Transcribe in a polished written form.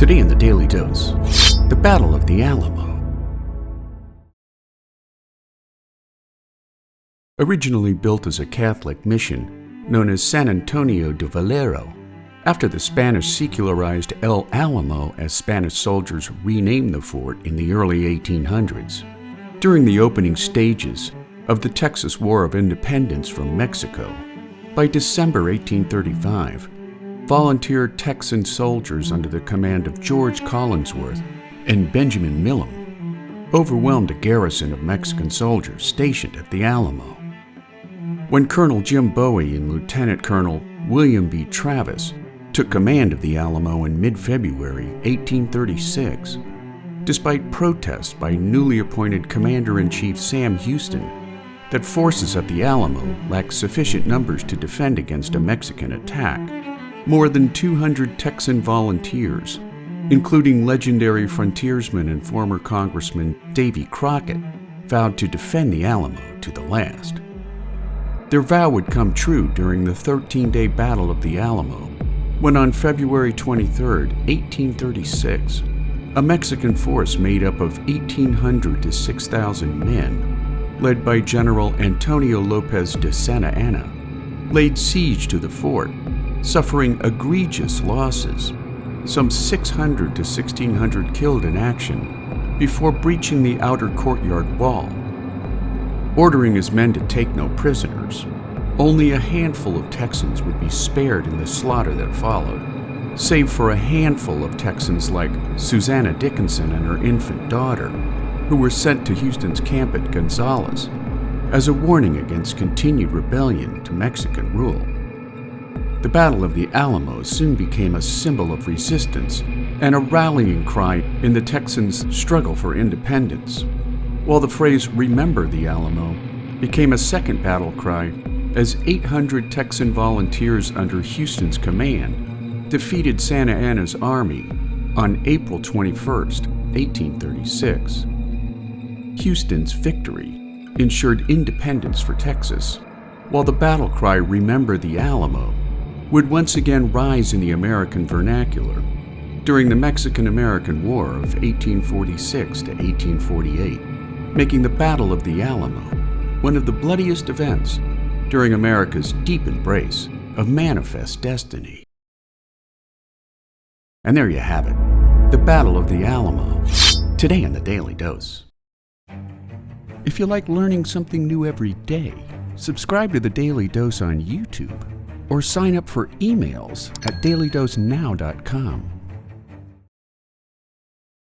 Today in the Daily Dose, the Battle of the Alamo. Originally built as a Catholic mission known as San Antonio de Valero, after the Spanish secularized El Alamo as Spanish soldiers renamed the fort in the early 1800s. During the opening stages of the Texas War of Independence from Mexico, by December 1835, volunteer Texan soldiers under the command of George Collinsworth and Benjamin Milam overwhelmed a garrison of Mexican soldiers stationed at the Alamo. When Colonel Jim Bowie and Lieutenant Colonel William B. Travis took command of the Alamo in mid-February 1836, despite protests by newly appointed Commander-in-Chief Sam Houston that forces at the Alamo lacked sufficient numbers to defend against a Mexican attack, more than 200 Texan volunteers, including legendary frontiersman and former Congressman Davy Crockett, vowed to defend the Alamo to the last. Their vow would come true during the 13-day Battle of the Alamo, when on February 23, 1836, a Mexican force made up of 1,800 to 6,000 men, led by General Antonio Lopez de Santa Anna, laid siege to the fort, suffering egregious losses, some 600 to 1,600 killed in action, before breaching the outer courtyard wall. Ordering his men to take no prisoners, only a handful of Texans would be spared in the slaughter that followed, save for a handful of Texans like Susanna Dickinson and her infant daughter, who were sent to Houston's camp at Gonzales as a warning against continued rebellion to Mexican rule. The Battle of the Alamo soon became a symbol of resistance and a rallying cry in the Texans' struggle for independence, while the phrase "Remember the Alamo" became a second battle cry as 800 Texan volunteers under Houston's command defeated Santa Anna's army on April 21, 1836. Houston's victory ensured independence for Texas, while the battle cry "Remember the Alamo" would once again rise in the American vernacular during the Mexican-American War of 1846 to 1848, making the Battle of the Alamo one of the bloodiest events during America's deep embrace of manifest destiny. And there you have it, the Battle of the Alamo, today in the Daily Dose. If you like learning something new every day, subscribe to the Daily Dose on YouTube, or sign up for emails at dailydosenow.com.